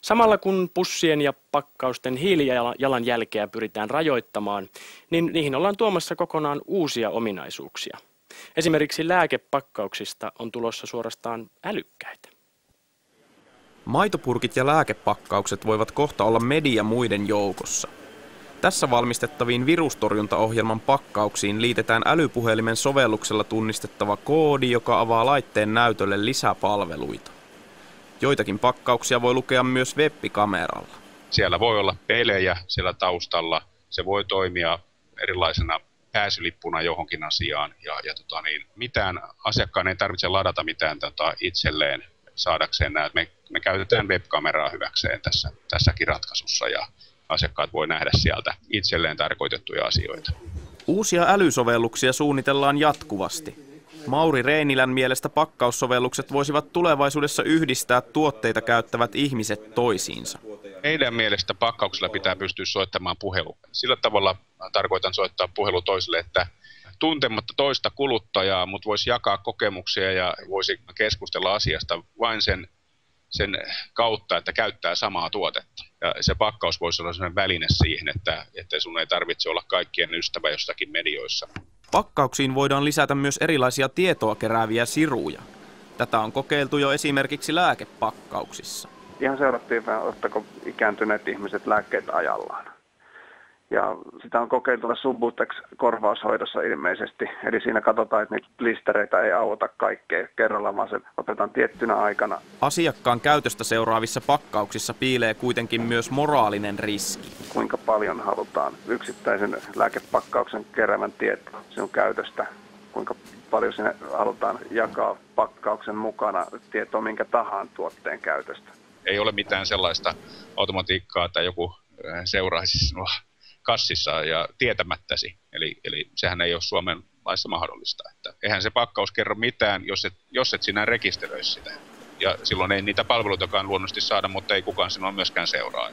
Samalla kun pussien ja pakkausten hiilijalanjälkeä pyritään rajoittamaan, niin niihin ollaan tuomassa kokonaan uusia ominaisuuksia. Esimerkiksi lääkepakkauksista on tulossa suorastaan älykkäitä. Maitopurkit ja lääkepakkaukset voivat kohta olla media muiden joukossa. Tässä valmistettaviin virustorjuntaohjelman pakkauksiin liitetään älypuhelimen sovelluksella tunnistettava koodi, joka avaa laitteen näytölle lisäpalveluita. Joitakin pakkauksia voi lukea myös web-kameralla. Siellä voi olla pelejä siellä taustalla. Se voi toimia erilaisena pääsylippuna johonkin asiaan. Mitään asiakkaan ei tarvitse ladata mitään itselleen saadakseen nämä. Me käytetään web-kameraa hyväkseen tässäkin ratkaisussa ja asiakkaat voi nähdä sieltä itselleen tarkoitettuja asioita. Uusia älysovelluksia suunnitellaan jatkuvasti. Mauri Reinilän mielestä pakkaussovellukset voisivat tulevaisuudessa yhdistää tuotteita käyttävät ihmiset toisiinsa. Meidän mielestä pakkauksilla pitää pystyä soittamaan puhelu. Sillä tavalla tarkoitan soittaa puhelu toiselle, että tuntematta toista kuluttajaa, mutta voisi jakaa kokemuksia ja voisi keskustella asiasta vain sen kautta, että käyttää samaa tuotetta. Ja se pakkaus voisi olla sellainen väline siihen, että sun ei tarvitse olla kaikkien ystävä jossakin medioissa. Pakkauksiin voidaan lisätä myös erilaisia tietoa kerääviä siruja. Tätä on kokeiltu jo esimerkiksi lääkepakkauksissa. Ihan seurattiin vähän, ottako ikääntyneet ihmiset lääkkeet ajallaan. Ja sitä on kokeiltu Subutex-korvaushoidossa ilmeisesti. Eli siinä katsotaan, että niitä listereitä ei auta kaikkea kerralla, vaan se otetaan tiettynä aikana. Asiakkaan käytöstä seuraavissa pakkauksissa piilee kuitenkin myös moraalinen riski. Kuinka paljon halutaan yksittäisen lääkepakkauksen keräävän tietoa sinun käytöstä. Kuinka paljon sinne halutaan jakaa pakkauksen mukana tietoa minkä tahansa tuotteen käytöstä. Ei ole mitään sellaista automatiikkaa, että joku seuraisi sinua kassissa ja tietämättäsi. Eli sehän ei ole Suomen laissa mahdollista. Että eihän se pakkaus kerro mitään, jos et sinä rekisteröisi sitä. Ja silloin ei niitä palveluitakaan luonnollisesti saada, mutta ei kukaan sinua myöskään seuraa.